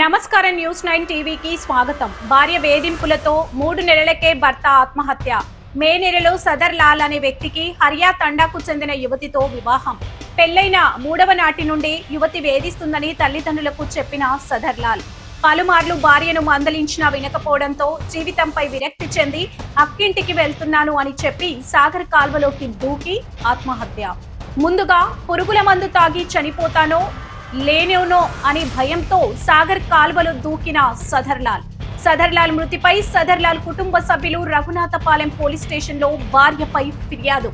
నమస్కారం. న్యూస్ 9 టీవీకి స్వాగతం. భార్య వేధింపులతో 3 నెలలకే భర్త ఆత్మహత్య. మే నెలలో సదర్ లాల్ అనే వ్యక్తికి హరియా తండాకు చెందిన యువతితో వివాహం. పెళ్లైన 3వ నాటి నుండి యువతి వేధిస్తుందని తల్లిదండ్రులకు చెప్పిన సదర్ లాల్ పలుమార్లు భార్యను మందలించినా వినకపోవడంతో జీవితంపై విరక్తి చెంది అక్కింటికి వెళ్తున్నాను అని చెప్పి సాగర్ కాల్వలోకి దూకి ఆత్మహత్య. ముందుగా పురుగుల మందు తాగి చనిపోతానో లేనేనో అని భయంతో సాగర్ కాల్వలో దూకిన సదర్ లాల్ మృతిపై సదర్ లాల్ కుటుంబ సభ్యులు రఘునాథపాలెం పోలీస్ స్టేషన్ లో భార్యపై ఫిర్యాదు.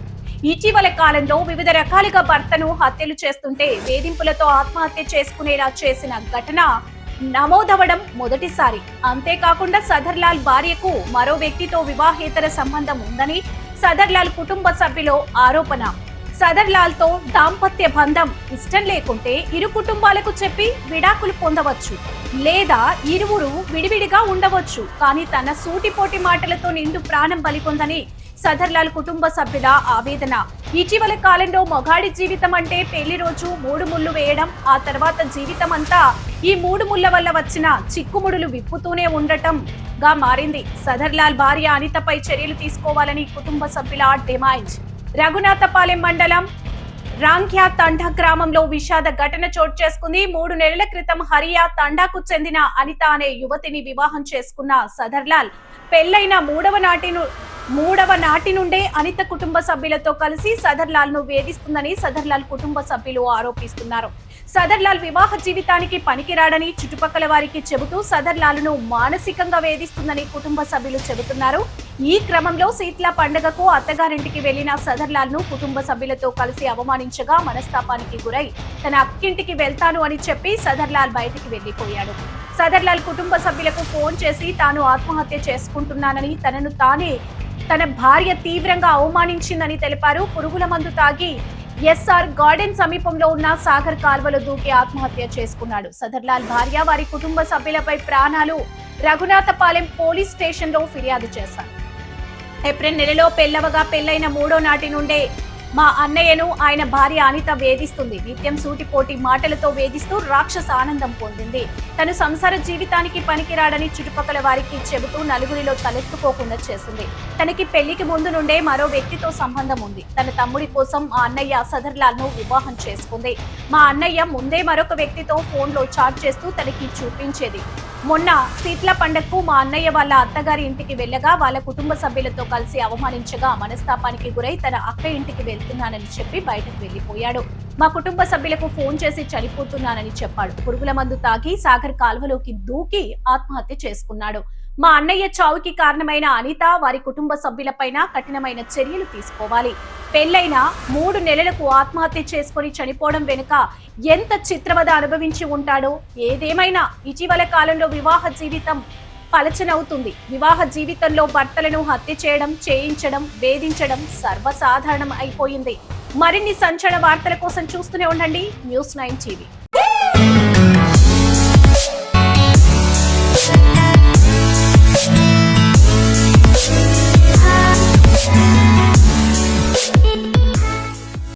ఇటీవల కాలంలో వివిధ రకాలుగా భర్తను హత్యలు చేస్తుంటే వేధింపులతో ఆత్మహత్య చేసుకునేలా చేసిన ఘటన నమోదవడం మొదటిసారి. అంతేకాకుండా సదర్ లాల్ భార్యకు మరో వ్యక్తితో వివాహేతర సంబంధం ఉందని సదర్ లాల్ కుటుంబ సభ్యుల ఆరోపణ. సదర్ లాల్ తో దాంపత్య బంధం ఇష్టం లేకుంటే ఇరు కుటుంబాలకు చెప్పి విడాకులు పొందవచ్చు, లేదా ఇరువురు విడివిడిగా ఉండవచ్చు. కానీ తన సూటిపోటి మాటలతో నిండు ప్రాణం బలికొందని సదర్ లాల్ కుటుంబ సభ్యుల ఆవేదన. ఇటీవల కాలంలో మొగాడి జీవితం అంటే పెళ్లి రోజు 3 ముళ్ళు వేయడం, ఆ తర్వాత జీవితం అంతా ఈ 3 ముళ్ళ వల్ల వచ్చిన చిక్కుముడులు విప్పుతూనే ఉండటం గా మారింది. సదర్ లాల్ భార్య అనితపై చర్యలు తీసుకోవాలని కుటుంబ సభ్యుల డిమాండ్. రఘునాథపాలెం మండలం రాంఖ్యా తండా గ్రామంలో విషాద ఘటన చోటు చేసుకుంది. 3 నెలల క్రితం హరియా తండాకు చెందిన అనిత అనే యువతిని వివాహం చేసుకున్న సదర్ లాల్ పెళ్లైన 3వ నాటి నుండే అనిత కుటుంబ సభ్యులతో కలిసి సదర్ లాల్ ను వేధిస్తుందని సదర్ లాల్ కుటుంబ సభ్యులు ఆరోపిస్తున్నారు. సదర్ లాల్ వివాహ జీవితానికి పనికిరాడని చుట్టుపక్కల వారికి చెబుతూ సదర్ లాల్ ను మానసికంగా వేధిస్తుందని కుటుంబ సభ్యులు చెబుతున్నారు. ఈ క్రమంలో శీతల పండుగకు అత్తగారింటికి వెళ్లిన సదర్ లాల్ ను కుటుంబ సభ్యులతో కలిసి అవమానించగా మనస్తాపానికి గురై తన అక్కింటికి వెళ్తాను అని చెప్పి సదర్ లాల్ బయటికి వెళ్లిపోయాడు. సదర్ లాల్ కుటుంబ సభ్యులకు ఫోన్ చేసి తాను ఆత్మహత్య చేసుకుంటున్నానని, తన భార్య తీవ్రంగా అవమానించిందని తెలిపారు. పురుగుల మందు తాగి ఎస్ఆర్ గార్డెన్ సమీపంలో ఉన్న సాగర్ కాల్వలో దూకి ఆత్మహత్య చేసుకున్నాడు. సదర్ లాల్ భార్య వారి కుటుంబ సభ్యులపై ప్రాణాలు రఘునాథపాలెం పోలీస్ స్టేషన్ లో ఫిర్యాదు చేశారు. ఏప్రిల్ నెలలో పెళ్లవగా పెళ్లైన 3వ నాటి నుండే మా అన్నయ్యను ఆయన భార్య అనిత వేధిస్తుంది. నిత్యం సూటిపోటి మాటలతో వేధిస్తూ రాక్షస ఆనందం పొందింది. తను సంసార జీవితానికి పనికిరాడని చుట్టుపక్కల వారికి చెబుతూ నలుగురిలో తలెత్తుకోకుండా చేసింది. తనకి పెళ్లికి ముందు నుండే మరో వ్యక్తితో సంబంధం ఉంది. తన తమ్ముడి కోసం మా అన్నయ్య సదర్ లాల్ ను వివాహం చేసుకుంది. మా అన్నయ్య ముందే మరొక వ్యక్తితో ఫోన్ లో చాట్ చేస్తూ తనకి చూపించేది. మొన్న శీతల పండగకు మా అన్నయ్య వాళ్ళ అత్తగారి ఇంటికి వెళ్ళగా వాళ్ళ కుటుంబ సభ్యులతో కలిసి అవమానించగా మనస్తాపానికి గురై తన అక్క ఇంటికి వెళ్తున్నానని చెప్పి బయటకు వెళ్లిపోయాడు. మా కుటుంబ సభ్యులకు ఫోన్ చేసి చనిపోతున్నానని చెప్పాడు. పురుగుల మందు తాగి సాగర్ కాల్వలోకి దూకి ఆత్మహత్య చేసుకున్నాడు. మా అన్నయ్య చావుకి కారణమైన అనిత వారి కుటుంబ సభ్యులపైన కఠినమైన చర్యలు తీసుకోవాలి. పెళ్లైన 3 నెలలకు ఆత్మహత్య చేసుకుని చనిపోవడం వెనుక ఎంత చిత్రవద అనుభవించి ఉంటాడో. ఏదేమైనా ఇటీవల కాలంలో వివాహ జీవితం పలచనవుతుంది. వివాహ జీవితంలో భర్తలను హత్య చేయడం, చేయించడం, వేధించడం సర్వసాధారణం అయిపోయింది. మరిన్ని సంచలన వార్తల కోసం చూస్తూనే ఉండండి న్యూస్ 9 టీవీ.